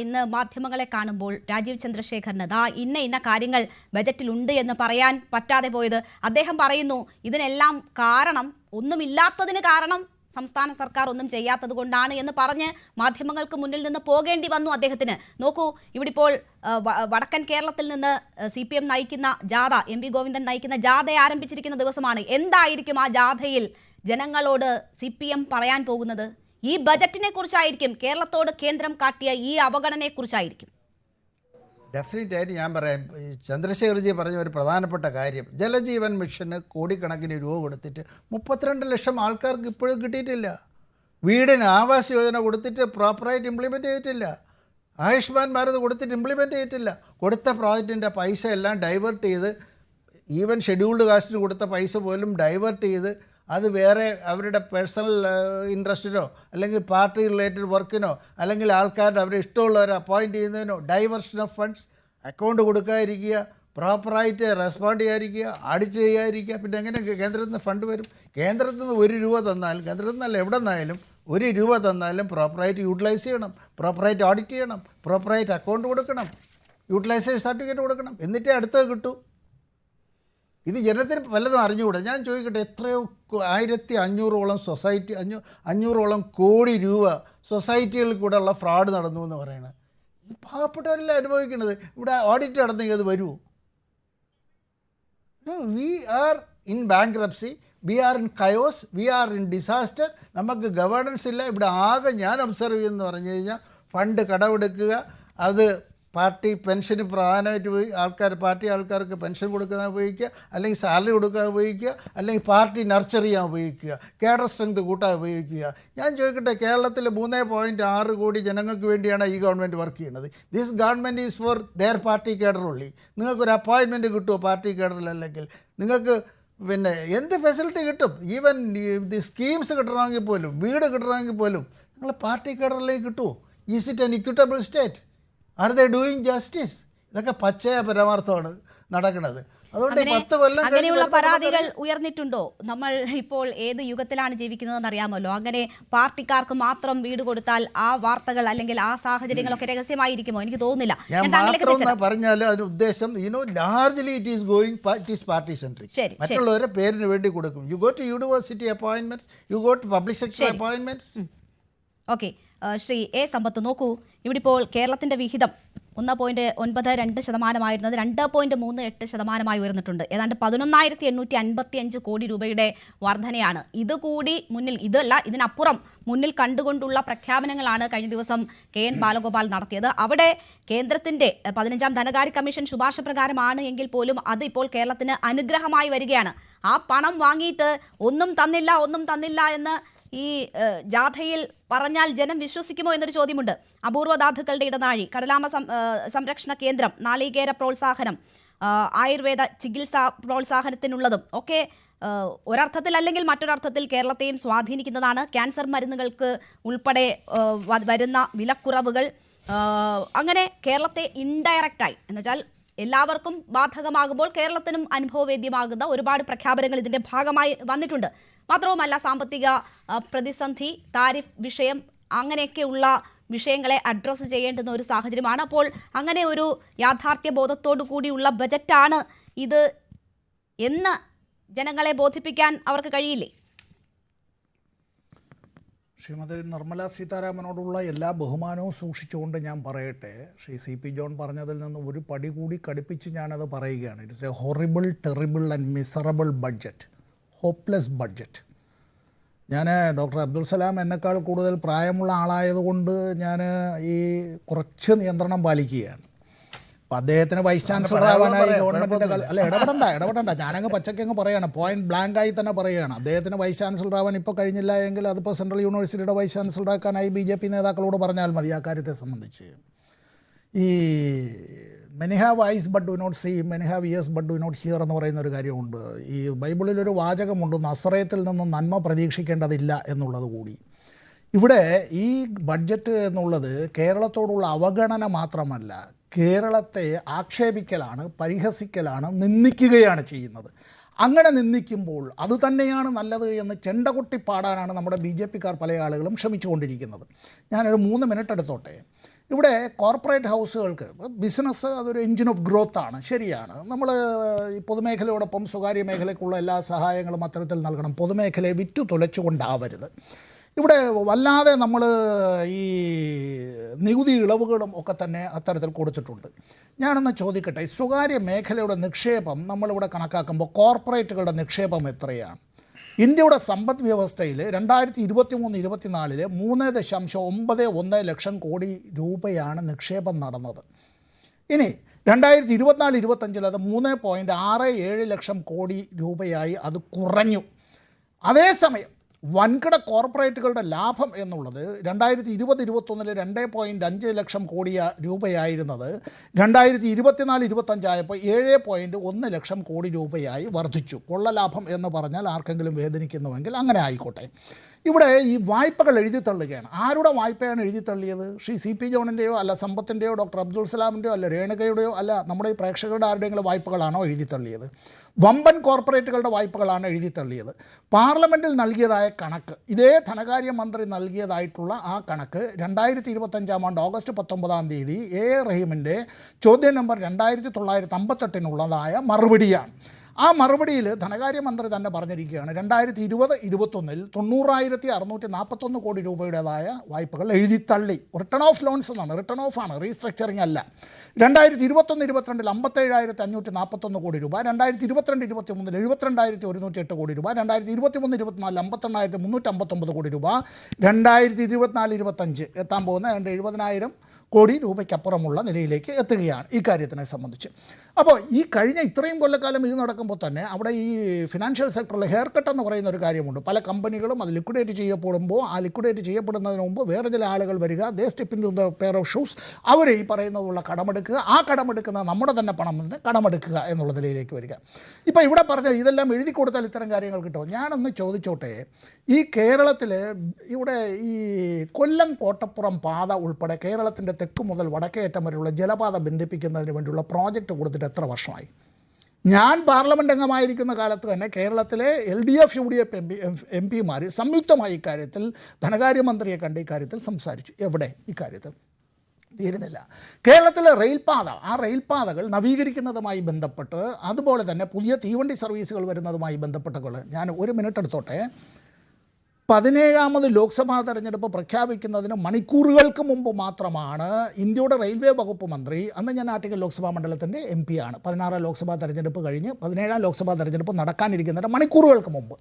ഇന്ന് മാധ്യമങ്ങളെ കാണുമ്പോൾ രാജീവ് ചന്ദ്രശേഖറിന് ഇന്ന കാര്യങ്ങൾ ബജറ്റിലുണ്ട് എന്ന് പറയാൻ പറ്റാതെ പോയത്. അദ്ദേഹം പറയുന്നു ഇതിനെല്ലാം കാരണം ഒന്നുമില്ലാത്തതിന് കാരണം സംസ്ഥാന സർക്കാർ ഒന്നും ചെയ്യാത്തത് കൊണ്ടാണ് എന്ന് പറഞ്ഞ് മാധ്യമങ്ങൾക്ക് മുന്നിൽ നിന്ന് പോകേണ്ടി വന്നു അദ്ദേഹത്തിന്. നോക്കൂ, ഇവിടെ ഇപ്പോൾ വടക്കൻ കേരളത്തിൽ നിന്ന് CPM നയിക്കുന്ന ജാഥ, MV ഗോവിന്ദൻ നയിക്കുന്ന ജാഥ ആരംഭിച്ചിരിക്കുന്ന ദിവസമാണ്. എന്തായിരിക്കും ആ ജാഥയിൽ ജനങ്ങളോട് CPM പറയാൻ പോകുന്നത്? ഈ ബജറ്റിനെ കുറിച്ചായിരിക്കും, കേരളത്തോട് കേന്ദ്രം കാട്ടിയ ഈ അവഗണനയെ കുറിച്ചായിരിക്കും. ഡെഫിനറ്റായിട്ട് ഞാൻ പറയാം, ചന്ദ്രശേഖർജി പറഞ്ഞ ഒരു പ്രധാനപ്പെട്ട കാര്യം, ജലജീവൻ മിഷന് കോടിക്കണക്കിന് രൂപ കൊടുത്തിട്ട് 32 ലക്ഷം ആൾക്കാർക്ക് ഇപ്പോഴും കിട്ടിയിട്ടില്ല. വീടിന് ആവാസ് യോജന കൊടുത്തിട്ട് പ്രോപ്പറായിട്ട് ഇംപ്ലിമെൻറ്റ് ചെയ്തിട്ടില്ല. ആയുഷ്മാൻ ഭാരത് കൊടുത്തിട്ട് ഇംപ്ലിമെൻറ്റ് ചെയ്തിട്ടില്ല. കൊടുത്ത പ്രോജക്റ്റിൻ്റെ പൈസ എല്ലാം ഡൈവേർട്ട് ചെയ്ത്, ഈവൻ ഷെഡ്യൂൾഡ് കാസ്റ്റിന് കൊടുത്ത പൈസ പോലും ഡൈവേർട്ട് ചെയ്ത് അത് വേറെ അവരുടെ പേഴ്സണൽ ഇൻട്രസ്റ്റിനോ അല്ലെങ്കിൽ പാർട്ടി റിലേറ്റഡ് വർക്കിനോ അല്ലെങ്കിൽ ആൾക്കാരുടെ അവരെ ഇഷ്ടമുള്ളവരെ അപ്പോയിൻറ്റ് ചെയ്യുന്നതിനോ ഡൈവേർഷൻ ഓഫ് ഫണ്ട്സ്, അക്കൗണ്ട് കൊടുക്കാതിരിക്കുക, പ്രോപ്പറായിട്ട് റെസ്പോണ്ട് ചെയ്യാതിരിക്കുക, ഓഡിറ്റ് ചെയ്യാതിരിക്കുക. പിന്നെ എങ്ങനെ കേന്ദ്രത്തിൽ നിന്ന് ഫണ്ട് വരും? കേന്ദ്രത്തിൽ നിന്ന് 1 രൂപ തന്നാലും, കേന്ദ്രത്തിൽ നിന്നല്ല എവിടെ നിന്നായാലും 1 രൂപ തന്നാലും പ്രോപ്പറായിട്ട് യൂട്ടിലൈസ് ചെയ്യണം, പ്രോപ്പറായിട്ട് ഓഡിറ്റ് ചെയ്യണം, പ്രോപ്പറായിട്ട് അക്കൗണ്ട് കൊടുക്കണം, യൂട്ടിലൈസേഷൻ സർട്ടിഫിക്കറ്റ് കൊടുക്കണം, എന്നിട്ടേ അടുത്തത് കിട്ടൂ. ഇത് ജനത്തിന് പലതും അറിഞ്ഞുകൂടാ. ഞാൻ ചോദിക്കട്ടെ, എത്രയോ 1500ഓളം സൊസൈറ്റി, 500ഓളം കോടി രൂപ സൊസൈറ്റികളിൽ കൂടെ ഉള്ള ഫ്രോഡ് നടന്നു എന്ന് പറയുന്നത് ഈ പാവപ്പെട്ടവരെല്ലാം അനുഭവിക്കുന്നത്. ഇവിടെ ഓഡിറ്റ് നടന്നെങ്കിൽ അത് വരുമോ? We are in bankruptcy, we are in chaos, we are in disaster. നമുക്ക് ഗവേണൻസ് ഇല്ല. ഇവിടെ ആകെ ഞാൻ ഒബ്സർവ് ചെയ്യുമെന്ന് പറഞ്ഞു കഴിഞ്ഞാൽ ഫണ്ട് കടമെടുക്കുക, അത് പാർട്ടി പെൻഷന് പ്രധാനമായിട്ട് പോയി പാർട്ടി ആൾക്കാർക്ക് പെൻഷൻ കൊടുക്കാൻ ഉപയോഗിക്കുക, അല്ലെങ്കിൽ സാലറി കൊടുക്കാൻ ഉപയോഗിക്കുക, അല്ലെങ്കിൽ പാർട്ടി നർച്ചർ ചെയ്യാൻ ഉപയോഗിക്കുക, കേഡർ സ്ട്രെങ്ത് കൂട്ടാൻ ഉപയോഗിക്കുക. ഞാൻ ചോദിക്കട്ടെ, കേരളത്തിൽ 3.6 കോടി ജനങ്ങൾക്ക് വേണ്ടിയാണ് ഈ ഗവൺമെൻറ് വർക്ക് ചെയ്യുന്നത്. This government is for their party cadre ഉള്ളി. നിങ്ങൾക്കൊരു അപ്പോയിൻമെൻറ്റ് കിട്ടുമോ പാർട്ടി കേഡറിലല്ലെങ്കിൽ? നിങ്ങൾക്ക് പിന്നെ എന്ത് ഫെസിലിറ്റി കിട്ടും? ഈവൻ ദി സ്കീംസ് കിട്ടണമെങ്കിൽ പോലും, വീട് കിട്ടണമെങ്കിൽ പോലും നിങ്ങൾ പാർട്ടി കേഡറിലേക്ക് കിട്ടുമോ? Is it an equitable state? Are they doing justice? ഇതൊക്കെ പച്ചയ പരമാർത്ഥമാണ് നടക്കുന്നത്. അതുകൊണ്ട് 10 കൊല്ലം അങ്ങനെയുള്ള പരാതികൾ ഉയർന്നിട്ടുണ്ടോ? നമ്മൾ ഇപ്പോൾ ഏത് യുഗത്തിലാണ് ജീവിക്കുന്നതെന്ന് അറിയാമല്ലോ. അങ്ങനെ പാർട്ടിക്കാർക്ക് മാത്രം വീട് കൊടുത്താൽ ആ വാർത്തകൾ അല്ലെങ്കിൽ ആ സാഹചര്യങ്ങളൊക്കെ രഹസ്യമായിരിക്കുമോ? എനിക്ക് തോന്നുന്നില്ല. ഞാൻ പറഞ്ഞാലും അതിന് ഉദ്ദേശം largely it is going, it is party centric. മറ്റുള്ളവരെ പേരിന് വേണ്ടി കൊടുക്കും. You go to university appointments, you go to public sector appointments. Okay, Shri A Sampath, നോക്കൂ, ഇവിടെ ഇപ്പോൾ കേരളത്തിന്റെ വിഹിതം 1.92% 2.38% ഉയർന്നിട്ടുണ്ട്. ഏതാണ്ട് 11,855 കോടി രൂപയുടെ വർധനയാണ്. ഇതുകൂടി മുന്നിൽ, ഇതിനപ്പുറം മുന്നിൽ കണ്ടുകൊണ്ടുള്ള പ്രഖ്യാപനങ്ങളാണ് കഴിഞ്ഞ ദിവസം KN ബാലഗോപാൽ നടത്തിയത്. അവിടെ കേന്ദ്രത്തിന്റെ 15ാം ധനകാര്യ കമ്മീഷൻ ശുപാർശ പ്രകാരമാണ് എങ്കിൽ പോലും അത് ഇപ്പോൾ കേരളത്തിന് അനുഗ്രഹമായി വരികയാണ്. ആ പണം വാങ്ങിയിട്ട് ഒന്നും തന്നില്ല എന്ന് ഈ ജാഥയിൽ പറഞ്ഞാൽ ജനം വിശ്വസിക്കുമോ എന്നൊരു ചോദ്യമുണ്ട്. അപൂർവ ധാതുക്കളുടെ ഇടനാഴി, കടലാമ സംരക്ഷണ കേന്ദ്രം, നാളികേര പ്രോത്സാഹനം, ആയുർവേദ ചികിത്സാ പ്രോത്സാഹനത്തിനുള്ളതും ഒക്കെ ഒരർത്ഥത്തിൽ അല്ലെങ്കിൽ മറ്റൊരർത്ഥത്തിൽ കേരളത്തെയും സ്വാധീനിക്കുന്നതാണ്. ക്യാൻസർ മരുന്നുകൾക്ക് ഉൾപ്പെടെ വരുന്ന വിലക്കുറവുകൾ, അങ്ങനെ കേരളത്തെ ഇൻഡയറക്റ്റായി എന്നുവെച്ചാൽ എല്ലാവർക്കും ബാധകമാകുമ്പോൾ കേരളത്തിനും അനുഭവവേദ്യമാകുന്ന ഒരുപാട് പ്രഖ്യാപനങ്ങൾ ഇതിൻ്റെ ഭാഗമായി വന്നിട്ടുണ്ട്. മാത്രവുമല്ല, സാമ്പത്തിക പ്രതിസന്ധി, താരിഫ് വിഷയം, അങ്ങനെയൊക്കെയുള്ള വിഷയങ്ങളെ അഡ്രസ്സ് ചെയ്യേണ്ടുന്ന ഒരു സാഹചര്യമാണ്. അപ്പോൾ അങ്ങനെ ഒരു യാഥാർത്ഥ്യ ബോധത്തോടു കൂടിയുള്ള ബജറ്റാണ് ഇത് എന്ന് ജനങ്ങളെ ബോധിപ്പിക്കാൻ അവർക്ക് കഴിയില്ലേ? ശ്രീമതി നിർമ്മല സീതാരാമനോടുള്ള എല്ലാ ബഹുമാനവും സൂക്ഷിച്ചുകൊണ്ട് ഞാൻ പറയട്ടെ, ശ്രീ CP ജോൺ പറഞ്ഞതിൽ നിന്ന് ഒരു പടി കൂടി കടുപ്പിച്ച് ഞാനത് പറയുകയാണ്. It's A horrible, terrible and miserable budget, hopeless budget. ഞാൻ ഡോക്ടർ അബ്ദുൽ സലാം എന്നെക്കാൾ കൂടുതൽ പ്രായമുള്ള ആളായതുകൊണ്ട് ഞാൻ ഈ കുറച്ച് നിയന്ത്രണം പാലിക്കുകയാണ്. അപ്പോൾ അദ്ദേഹത്തിന് വൈസ് ചാൻസലർ ആവാനായി ഗവൺമെൻറ്റിൻ്റെ ഇടപെടണ്ട ഞാനങ്ങ് പച്ചക്കങ്ങ് പറയുകയാണ്, പോയിന്റ് ബ്ലാങ്കായി തന്നെ പറയുകയാണ്. അദ്ദേഹത്തിന് വൈസ് ചാൻസലർ ആവാൻ ഇപ്പോൾ കഴിഞ്ഞില്ല എങ്കിൽ അതിപ്പോൾ സെൻട്രൽ യൂണിവേഴ്സിറ്റിയുടെ വൈസ് ചാൻസലർ ആക്കാനായി BJP നേതാക്കളോട് പറഞ്ഞാൽ മതി. ആ കാര്യത്തെ സംബന്ധിച്ച് ഈ many have eyes but do not see, many have ears but do not hear എന്ന് പറയുന്ന ഒരു കാര്യമുണ്ട്. ഈ ബൈബിളിലൊരു വാചകമുണ്ട്, നസ്രയത്തിൽ നിന്നും നന്മ പ്രതീക്ഷിക്കേണ്ടതില്ല എന്നുള്ളത് കൂടി. ഇവിടെ ഈ ബഡ്ജറ്റ് എന്നുള്ളത് കേരളത്തോടുള്ള അവഗണന മാത്രമല്ല, കേരളത്തെ ആക്ഷേപിക്കലാണ്, പരിഹസിക്കലാണ്, നിന്ദിക്കുകയാണ് ചെയ്യുന്നത്. അങ്ങനെ നിന്ദിക്കുമ്പോൾ അതുതന്നെയാണ് നല്ലത് എന്ന് ചെണ്ടകൊട്ടി പാടാനാണ് നമ്മുടെ BJPക്കാർ പല ആളുകളും ശ്രമിച്ചുകൊണ്ടിരിക്കുന്നത്. ഞാനൊരു 3 മിനിറ്റ് എടുത്തോട്ടെ. ഇവിടെ കോർപ്പറേറ്റ് ഹൗസുകൾക്ക് ബിസിനസ് അതൊരു എൻജിൻ ഓഫ് ഗ്രോത്ത് ആണ്, ശരിയാണ്. നമ്മൾ ഈ പൊതുമേഖലയോടൊപ്പം സ്വകാര്യ മേഖലയ്ക്കുള്ള എല്ലാ സഹായങ്ങളും അത്തരത്തിൽ നൽകണം. പൊതുമേഖലയെ വിറ്റു തുലച്ചുകൊണ്ടാവരുത്. ഇവിടെ വല്ലാതെ നമ്മൾ ഈ നികുതി ഇളവുകളും ഒക്കെ തന്നെ അത്തരത്തിൽ കൊടുത്തിട്ടുണ്ട്. ഞാനൊന്ന് ചോദിക്കട്ടെ, സ്വകാര്യ മേഖലയുടെ നിക്ഷേപം നമ്മളിവിടെ കണക്കാക്കുമ്പോൾ കോർപ്പറേറ്റുകളുടെ നിക്ഷേപം എത്രയാണ്? ഇന്ത്യയുടെ സമ്പദ് വ്യവസ്ഥയിൽ 2023-24 3.91 ലക്ഷം കോടി രൂപയാണ് നിക്ഷേപം നടന്നത്. ഇനി 2024-25 അത് 3.67 ലക്ഷം കോടി രൂപയായി അത് കുറഞ്ഞു. അതേസമയം വൻകിട കോർപ്പറേറ്റുകളുടെ ലാഭം എന്നുള്ളത് 2020-21 2.5 ലക്ഷം കോടി രൂപയായിരുന്നത് 2024-25 ആയപ്പോൾ 7.1 ലക്ഷം കോടി രൂപയായി വർദ്ധിച്ചു. കൊള്ള ലാഭം എന്ന് പറഞ്ഞാൽ ആർക്കെങ്കിലും വേദനിക്കുന്നുവെങ്കിൽ അങ്ങനെ ആയിക്കോട്ടെ. ഇവിടെ ഈ വായ്പകൾ എഴുതി തള്ളുകയാണ്. ആരുടെ വായ്പയാണ് എഴുതി തള്ളിയത്? ശ്രീ CP ജോണിൻ്റെയോ അല്ല സമ്പത്തിൻ്റെയോ ഡോക്ടർ അബ്ദുൾ സലാമിൻ്റെയോ അല്ല രേണുകയുടെയോ അല്ല നമ്മുടെ ഈ പ്രേക്ഷകരുടെ ആരുടെയെങ്കിലും വായ്പകളാണോ എഴുതി തള്ളിയത്? വമ്പൻ കോർപ്പറേറ്റുകളുടെ വായ്പകളാണ് എഴുതി തള്ളിയത്. പാർലമെൻറ്റിൽ നൽകിയതായ കണക്ക്, ഇതേ ധനകാര്യമന്ത്രി നൽകിയതായിട്ടുള്ള ആ കണക്ക് 2025 ഓഗസ്റ്റ് 19 A റഹീമിൻ്റെ ചോദ്യം നമ്പർ 2958 മറുപടിയാണ്. ആ മറുപടിയിൽ ധനകാര്യമന്ത്രി തന്നെ പറഞ്ഞിരിക്കുകയാണ് 2020-21 90,641 കോടി രൂപയുടേതായ വായ്പകൾ എഴുതിത്തള്ളി. റിട്ടേൺ ഓഫ് ലോൺസ് എന്നാണ്, റിട്ടേൺ ഓഫ് ആണ്, റീസ്ട്രക്ചറിങ് അല്ല. 2021-22 57,541 കോടി രൂപ, 2022-23 72,108 കോടി രൂപ, 2023-24 58,359 കോടി രൂപ, 2024-25 എത്താൻ പോകുന്ന 70,000 കോടി രൂപയ്ക്കപ്പുറമുള്ള നിലയിലേക്ക് എത്തുകയാണ് ഈ കാര്യത്തിനെ സംബന്ധിച്ച്. അപ്പോൾ ഈ കഴിഞ്ഞ ഇത്രയും കൊല്ലക്കാലം ഇത് നടക്കുമ്പോൾ തന്നെ അവിടെ ഈ ഫിനാൻഷ്യൽ സെക്ടറിൽ ഹെയർ കട്ട് എന്ന് പറയുന്ന ഒരു കാര്യമുണ്ട്. പല കമ്പനികളും അത് ലിക്വിഡേറ്റ് ചെയ്യപ്പെടുമ്പോൾ ആ ലിക്വിഡേറ്റ് ചെയ്യപ്പെടുന്നതിന് മുമ്പ് വേറെ ചില ആളുകൾ വരിക, they step into the pair of shoes, അവർ ഈ പറയുന്നതുള്ള കടമെടുക്കുക, ആ കടമെടുക്കുന്ന നമ്മുടെ തന്നെ പണം തന്നെ കടമെടുക്കുക എന്നുള്ള നിലയിലേക്ക് വരിക. ഇപ്പോൾ ഇവിടെ പറഞ്ഞ ഇതെല്ലാം എഴുതി കൊടുത്താൽ ഇത്തരം കാര്യങ്ങൾ കിട്ടും. ഞാനൊന്ന് ചോദിച്ചോട്ടെ, ഈ കേരളത്തിൽ ഇവിടെ ഈ കൊല്ലം കോട്ടപ്പുറം പാത ഉൾപ്പെടെ കേരളത്തിൻ്റെ തെക്ക് മുതൽ വടക്കേയറ്റം വരെയുള്ള ജലപാത ബന്ധിപ്പിക്കുന്നതിന് വേണ്ടിയുള്ള പ്രോജക്റ്റ് കൊടുത്തിട്ട് എത്ര വർഷമായി? ഞാൻ പാർലമെൻറ്റ് അംഗമായിരിക്കുന്ന കാലത്ത് തന്നെ കേരളത്തിലെ LDF UDF MP സംയുക്തമായി ഇക്കാര്യത്തിൽ ധനകാര്യമന്ത്രിയെ കണ്ട് ഇക്കാര്യത്തിൽ സംസാരിച്ചു. എവിടെ ഇക്കാര്യത്തിൽ തീരുന്നില്ല. കേരളത്തിലെ റെയിൽപാത, ആ റെയിൽപാതകൾ നവീകരിക്കുന്നതുമായി ബന്ധപ്പെട്ട് അതുപോലെ തന്നെ പുതിയ തീവണ്ടി സർവീസുകൾ വരുന്നതുമായി ബന്ധപ്പെട്ടകൾ ഞാൻ ഒരു മിനിറ്റ് എടുത്തോട്ടെ. 17ാമത് ലോക്സഭാ തെരഞ്ഞെടുപ്പ് പ്രഖ്യാപിക്കുന്നതിന് മണിക്കൂറുകൾക്ക് മുമ്പ് മാത്രമാണ് ഇന്ത്യയുടെ റെയിൽവേ വകുപ്പ് മന്ത്രി, അന്ന് ഞാൻ ആറ്റിങ്ങൽ ലോക്സഭാ മണ്ഡലത്തിൻ്റെ MP ആണ്, 16 ലോക്സഭാ തെരഞ്ഞെടുപ്പ് കഴിഞ്ഞ് 17ാം ലോക്സഭാ തെരഞ്ഞെടുപ്പ് നടക്കാനിരിക്കുന്നതിന് മണിക്കൂറുകൾക്ക് മുമ്പ്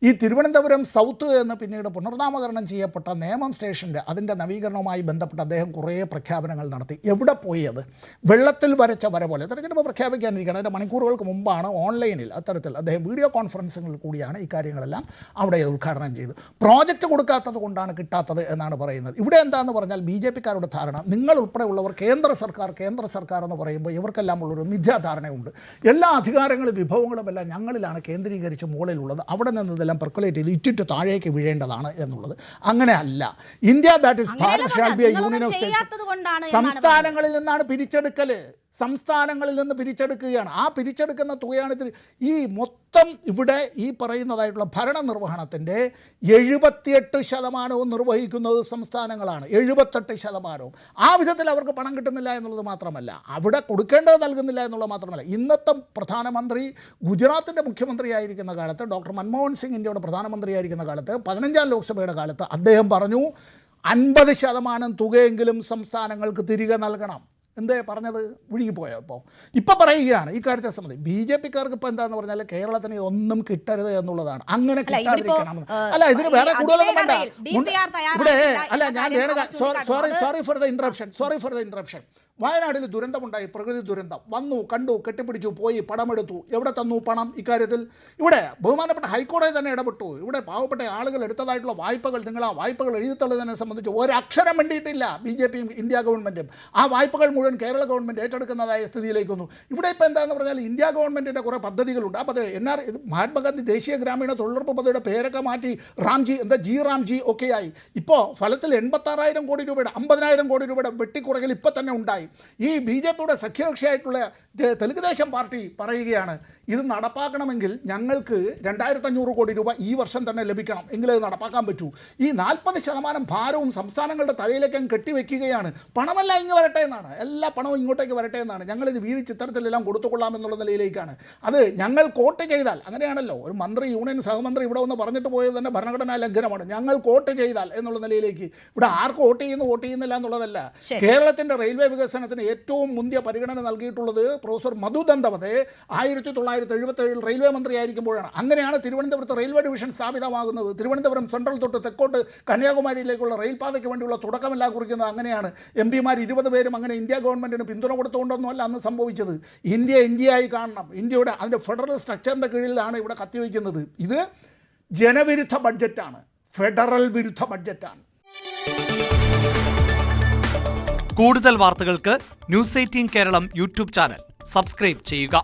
ഈ തിരുവനന്തപുരം സൗത്ത് എന്ന് പിന്നീട് പുനർനാമകരണം ചെയ്യപ്പെട്ട നേമം സ്റ്റേഷൻ്റെ അതിൻ്റെ നവീകരണവുമായി ബന്ധപ്പെട്ട് അദ്ദേഹം കുറേ പ്രഖ്യാപനങ്ങൾ നടത്തി. എവിടെ പോയി അത്? വെള്ളത്തിൽ വരച്ച വര പോലെ തെരഞ്ഞെടുപ്പ് പ്രഖ്യാപിക്കാനിരിക്കുകയാണ്. അതിൻ്റെ മണിക്കൂറുകൾക്ക് മുമ്പാണ് ഓൺലൈനിൽ അത്തരത്തിൽ അദ്ദേഹം വീഡിയോ കോൺഫറൻസിങ്ങിൽ കൂടിയാണ് ഈ കാര്യങ്ങളെല്ലാം അവിടെ ഉദ്ഘാടനം ചെയ്തു. പ്രോജക്റ്റ് കൊടുക്കാത്തത് കൊണ്ടാണ് കിട്ടാത്തത് എന്നാണ് പറയുന്നത്. ഇവിടെ എന്താണെന്ന് പറഞ്ഞാൽ BJP-ക്കാരുടെ ധാരണ, നിങ്ങൾ ഉൾപ്പെടെയുള്ളവർ കേന്ദ്ര സർക്കാർ എന്ന് പറയുമ്പോൾ ഇവർക്കെല്ലാം ഉള്ളൊരു മിഥ്യാധാരണയുണ്ട്. എല്ലാ അധികാരങ്ങളും വിഭവങ്ങളും എല്ലാം ഞങ്ങളിലാണ് കേന്ദ്രീകരിച്ച് മുകളിലുള്ളത്, അവിടെ നിന്ന് ഇതെല്ലാം പെർക്കുലേറ്റ് ചെയ്ത് ഇറ്റിട്ട് താഴേക്ക് വീഴേണ്ടതാണ് എന്നുള്ളത്. അങ്ങനെ അല്ല. India that is shall be A union of States. സംസ്ഥാനങ്ങളിൽ നിന്നാണ് പിരിച്ചെടുക്കൽ, സംസ്ഥാനങ്ങളിൽ നിന്ന് പിരിച്ചെടുക്കുകയാണ്. ആ പിരിച്ചെടുക്കുന്ന തുകയാണ് ഈ മൊത്തം ഇവിടെ ഈ പറയുന്നതായിട്ടുള്ള ഭരണനിർവഹണത്തിൻ്റെ 78% നിർവഹിക്കുന്നത് സംസ്ഥാനങ്ങളാണ്. 78%. ആ വിധത്തിൽ അവർക്ക് പണം കിട്ടുന്നില്ല എന്നുള്ളത് മാത്രമല്ല, അവിടെ കൊടുക്കേണ്ടത് നൽകുന്നില്ല എന്നുള്ളത് മാത്രമല്ല, ഇന്നത്തെ പ്രധാനമന്ത്രി ഗുജറാത്തിൻ്റെ മുഖ്യമന്ത്രിയായിരിക്കുന്ന കാലത്ത്, ഡോക്ടർ മൻമോഹൻ സിംഗ് ഇന്ത്യയുടെ പ്രധാനമന്ത്രിയായിരിക്കുന്ന കാലത്ത്, 15ാം ലോക്സഭയുടെ കാലത്ത് അദ്ദേഹം പറഞ്ഞു 50% തുകയെങ്കിലും സംസ്ഥാനങ്ങൾക്ക് തിരികെ നൽകണം. എന്തേ പറഞ്ഞത്? ഒഴുകിപ്പോയോ? ഇപ്പോൾ പറയുകയാണ് ഈ കാര്യത്തെ സംബന്ധിച്ച്. BJP-ക്കാർക്ക് ഇപ്പോൾ എന്താണെന്ന് പറഞ്ഞാൽ കേരളത്തിന് ഒന്നും കിട്ടരുത് എന്നുള്ളതാണ്. അങ്ങനെ കിട്ടാതിരിക്കണം. അല്ല, ഇതിന് വേറെ കൂടുതലൊന്നും വേണ്ട. ഇവിടെ അല്ല, ഞാൻ സോറി ഫോർ ദ ഇൻട്രപ്ഷൻ. വയനാട്ടിൽ ദുരന്തമുണ്ടായി, പ്രകൃതി ദുരന്തം വന്നു, കണ്ടു, കെട്ടിപ്പിടിച്ചു, പോയി, പണമെടുത്തു. എവിടെ തന്നു പണം? ഇക്കാര്യത്തിൽ ഇവിടെ ബഹുമാനപ്പെട്ട ഹൈക്കോടതി തന്നെ ഇടപെട്ടു. ഇവിടെ പാവപ്പെട്ട ആളുകൾ എടുത്തതായിട്ടുള്ള വായ്പകൾ, നിങ്ങൾ ആ വായ്പകൾ എഴുതിത്തള്ളുന്നതിനെ സംബന്ധിച്ച് ഒരക്ഷരം വേണ്ടിയിട്ടില്ല BJP-യും ഇന്ത്യ ഗവൺമെൻറ്റും. ആ വായ്പകൾ മുഴുവൻ കേരള ഗവൺമെൻറ് ഏറ്റെടുക്കുന്നതായ സ്ഥിതിയിലേക്ക് വന്നു. ഇവിടെ ഇപ്പോൾ എന്താണെന്ന് പറഞ്ഞാൽ ഇന്ത്യ ഗവൺമെൻറ്റിൻ്റെ കുറേ പദ്ധതികളുണ്ട്. ആ പദ്ധതി മഹാത്മാഗാന്ധി ദേശീയ ഗ്രാമീണ തൊഴിലുറപ്പ് പദ്ധതിയുടെ പേരൊക്കെ മാറ്റി റാംജി ഒക്കെയായി. ഇപ്പോൾ ഫലത്തിൽ 86,000 കോടി രൂപയുടെ 50,000 കോടി രൂപയുടെ വെട്ടിക്കുറകൾ ഇപ്പോൾ തന്നെ ഉണ്ടായി. ഉണ്ടായി. ഈ BJPയുടെ സഖ്യകക്ഷിയായിട്ടുള്ള തെലുങ്കുദേശം പാർട്ടി പറയുകയാണ് ഇത് നടപ്പാക്കണമെങ്കിൽ ഞങ്ങൾക്ക് 2500 കോടി രൂപ ഈ വർഷം തന്നെ ലഭിക്കണം, എങ്കിലേ ഇത് നടപ്പാക്കാൻ പറ്റൂ. ഈ 40% ഭാരവും സംസ്ഥാനങ്ങളുടെ തലയിലേക്ക് കെട്ടിവെക്കുകയാണ്. പണമല്ല ഇങ്ങ് വരട്ടെ എന്നാണ്, എല്ലാ പണവും ഇങ്ങോട്ടേക്ക് വരട്ടെ എന്നാണ്, ഞങ്ങളിത് വീതി ചിത്രത്തിലെല്ലാം കൊടുത്തുകൊള്ളാം എന്നുള്ള നിലയിലേക്കാണ്. അത് ഞങ്ങൾ കോട്ട് ചെയ്താൽ, അങ്ങനെയാണല്ലോ ഒരു മന്ത്രി യൂണിയൻ സഹമന്ത്രി ഇവിടെ ഒന്ന് പറഞ്ഞിട്ട് പോയത് തന്നെ ഭരണഘടനാ ലംഘനമാണ്. ഞങ്ങൾ കോട്ട് ചെയ്താൽ എന്നുള്ള നിലയിലേക്ക് ഇവിടെ ആർക്ക് വോട്ട് ചെയ്യുന്നില്ല എന്നുള്ളതല്ല. കേരളത്തിൻ്റെ റെയിൽവേ വികസനത്തിന് ഏറ്റവും മുന്തിയ പരിഗണന നൽകിയിട്ടുള്ളത് പ്രൊഫസർ മധു ദന്തവതെ 1977 റെയിൽവേ മന്ത്രിയായിരിക്കുമ്പോഴാണ്. അങ്ങനെയാണ് തിരുവനന്തപുരത്ത് റെയിൽവേ ഡിവിഷൻ സ്ഥാപിതമാകുന്നത്. തിരുവനന്തപുരം സെൻട്രൽ തൊട്ട് തെക്കോട്ട് കന്യാകുമാരിയിലേക്കുള്ള റെയിൽപാതയ്ക്ക് വേണ്ടിയുള്ള തുടക്കമെല്ലാം കുറിക്കുന്നത് അങ്ങനെയാണ്. MP-മാർ 20 പേരും അങ്ങനെ ഇന്ത്യ ഗവൺമെൻറ്റിന് പിന്തുണ കൊടുത്തുകൊണ്ടൊന്നുമല്ല അന്ന് സംഭവിച്ചത്. ഇന്ത്യയായി കാണണം, ഇന്ത്യയുടെ അതിൻ്റെ ഫെഡറൽ സ്ട്രക്ചറിൻ്റെ കീഴിലാണ് ഇവിടെ കത്തിവയ്ക്കുന്നത്. ഇത് ജനവിരുദ്ധ ബഡ്ജറ്റാണ്, ഫെഡറൽ വിരുദ്ധ ബഡ്ജറ്റാണ്. കൂടുതൽ വാർത്തകൾക്ക് News 18 Keralam YouTube channel subscribe ചെയ്യുക.